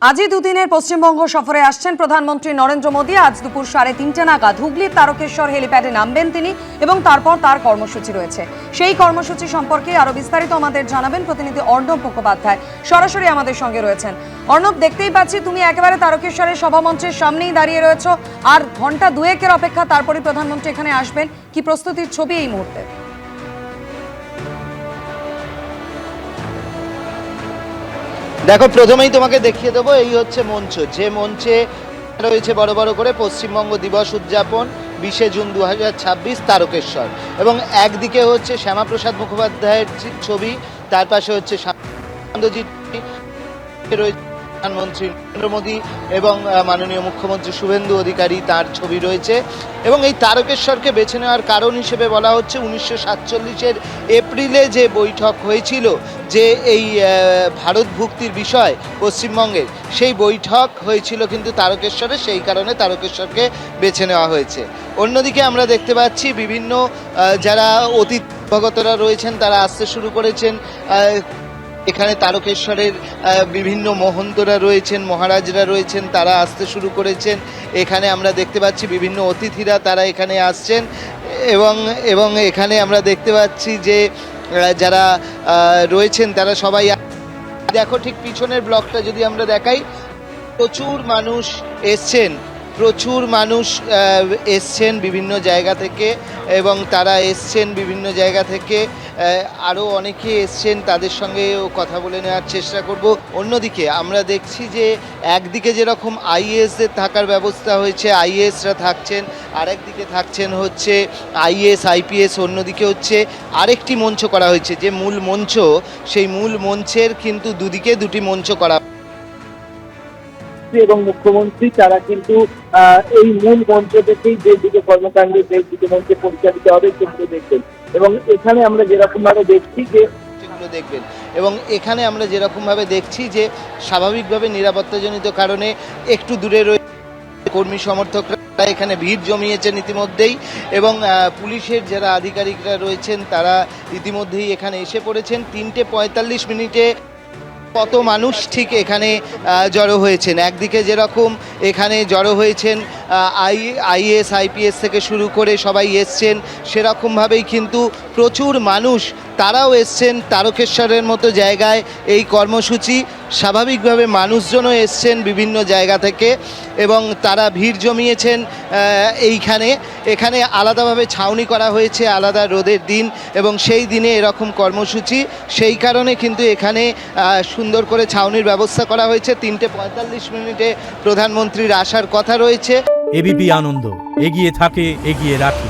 আজই দুদিনের পশ্চিমবঙ্গ সফরে আসছেন প্রধানমন্ত্রী নরেন্দ্র মোদী। আজ দুপুর 3:30 নাগাদ হুগলির তারকেশ্বর হেলিপ্যাডে নামবেন তিনি এবং তারপর তার কর্মসূচি রয়েছে। সেই কর্মসূচি সম্পর্কে আরো বিস্তারিত আমাদের জানাবেন প্রতিনিধি অর্ণব মুখোপাধ্যায়, সরাসরি আমাদের সঙ্গে রয়েছেন। অর্ণব, দেখতেই পাচ্ছি তুমি একেবারে তারকেশ্বরের সভামঞ্চের সামনেই দাঁড়িয়ে রয়েছো, আর ঘন্টা দুয়েকের অপেক্ষা, তারপরে প্রধানমন্ত্রী এখানে আসবেন। কি প্রস্তুতির ছবি এই মুহূর্তে? দেখো, প্রথমেই তোমাকে দেখিয়ে দেবো, এই হচ্ছে মঞ্চ, যে মঞ্চে রয়েছে বড় বড় করে পশ্চিমবঙ্গ দিবস উদযাপন 20শে জুন 2026 তারকেশ্বর। এবং একদিকে হচ্ছে শ্যামাপ্রসাদ মুখোপাধ্যায়ের ছবি, তার পাশে হচ্ছে রয়েছে প্রধানমন্ত্রী নরেন্দ্র মোদী এবং মাননীয় মুখ্যমন্ত্রী শুভেন্দু অধিকারী, তার ছবি রয়েছে। এবং এই তারকেশ্বরকে বেছে নেওয়ার কারণ হিসেবে বলা হচ্ছে 1947-এর এপ্রিলে যে বৈঠক হয়েছিল, যে এই ভারত ভুক্তির বিষয় পশ্চিমবঙ্গের, সেই বৈঠক হয়েছিল কিন্তু তারকেশ্বরে, সেই কারণে তারকেশ্বরকে বেছে নেওয়া হয়েছে। অন্যদিকে আমরা দেখতে পাচ্ছি বিভিন্ন যারা অতিথিভগতরা রয়েছেন তারা আসতে শুরু করেছেন। এখানে তারকেশ্বরের বিভিন্ন মহন্তরা রয়েছেন, মহারাজরা রয়েছেন, তারা আসতে শুরু করেছেন। এখানে আমরা দেখতে পাচ্ছি বিভিন্ন অতিথিরা তারা এখানে আসছেন এবং এখানে আমরা দেখতে পাচ্ছি যে যারা রয়েছেন তারা সবাই। দেখো, ঠিক পিছনের ব্লকটা যদি আমরা দেখাই, প্রচুর মানুষ এসছেন বিভিন্ন জায়গা থেকে, এবং তারা এসছেন বিভিন্ন জায়গা থেকে, আরও অনেকে এসছেন, তাদের সঙ্গে কথা বলে নেওয়ার চেষ্টা করব। অন্যদিকে আমরা দেখছি যে একদিকে যেরকম আইএএসদের থাকার ব্যবস্থা হয়েছে, আইএএসরা থাকছেন, আরেকদিকে থাকছেন হচ্ছে আইএএস আইপিএস, অন্যদিকে হচ্ছে আরেকটি মঞ্চ করা হয়েছে, যে মূল মঞ্চ, সেই মূল মঞ্চের কিন্তু দুদিকে দুটি মঞ্চ করা এবং মুখ্যমন্ত্রী তারা কিন্তু এই মূল মঞ্চ থেকেই যে দিকে কর্মকাণ্ড সেই দিকে মঞ্চে পরিচালিত হবে সেগুলো দেখবেন। এবং এখানে আমরা যেরকম ভাবে দেখছি যে দেখবেন এবং এখানে আমরা যেরকম ভাবে দেখছি যে স্বাভাবিকভাবে নিরাপত্তাজনিত কারণে একটু দূরে রয়েছে কর্মী সমর্থকরা, এখানে ভিড় জমিয়েছেন ইতিমধ্যেই, এবং পুলিশের যারা আধিকারিকরা রয়েছেন তারা ইতিমধ্যেই এখানে এসে পড়েছেন। 3:45 কত মানুষ ঠিক এখানে জড়ো হয়েছেন। একদিকে যেরকম এখানে জড়ো হয়েছেন আইএএস আইপিএস থেকে শুরু করে সবাই এসছেন, সেরকমভাবেই কিন্তু প্রচুর মানুষ তারাও এসছেন তারকেশ্বরের মতো জায়গায়। এই কর্মসূচি স্বাভাবিকভাবে মানুষজনও এসছেন বিভিন্ন জায়গা থেকে এবং তারা ভিড় জমিয়েছেন এখানে আলাদাভাবে ছাউনি করা হয়েছে আলাদা রোদের দিন, এবং সেই দিনে এরকম কর্মসূচি, সেই কারণে কিন্তু এখানে সুন্দর করে ছাউনির ব্যবস্থা করা হয়েছে। 3:45 প্রধানমন্ত্রীর আসার কথা রয়েছে। এবিপি আনন্দ, এগিয়ে থাকে, এগিয়ে রাখে।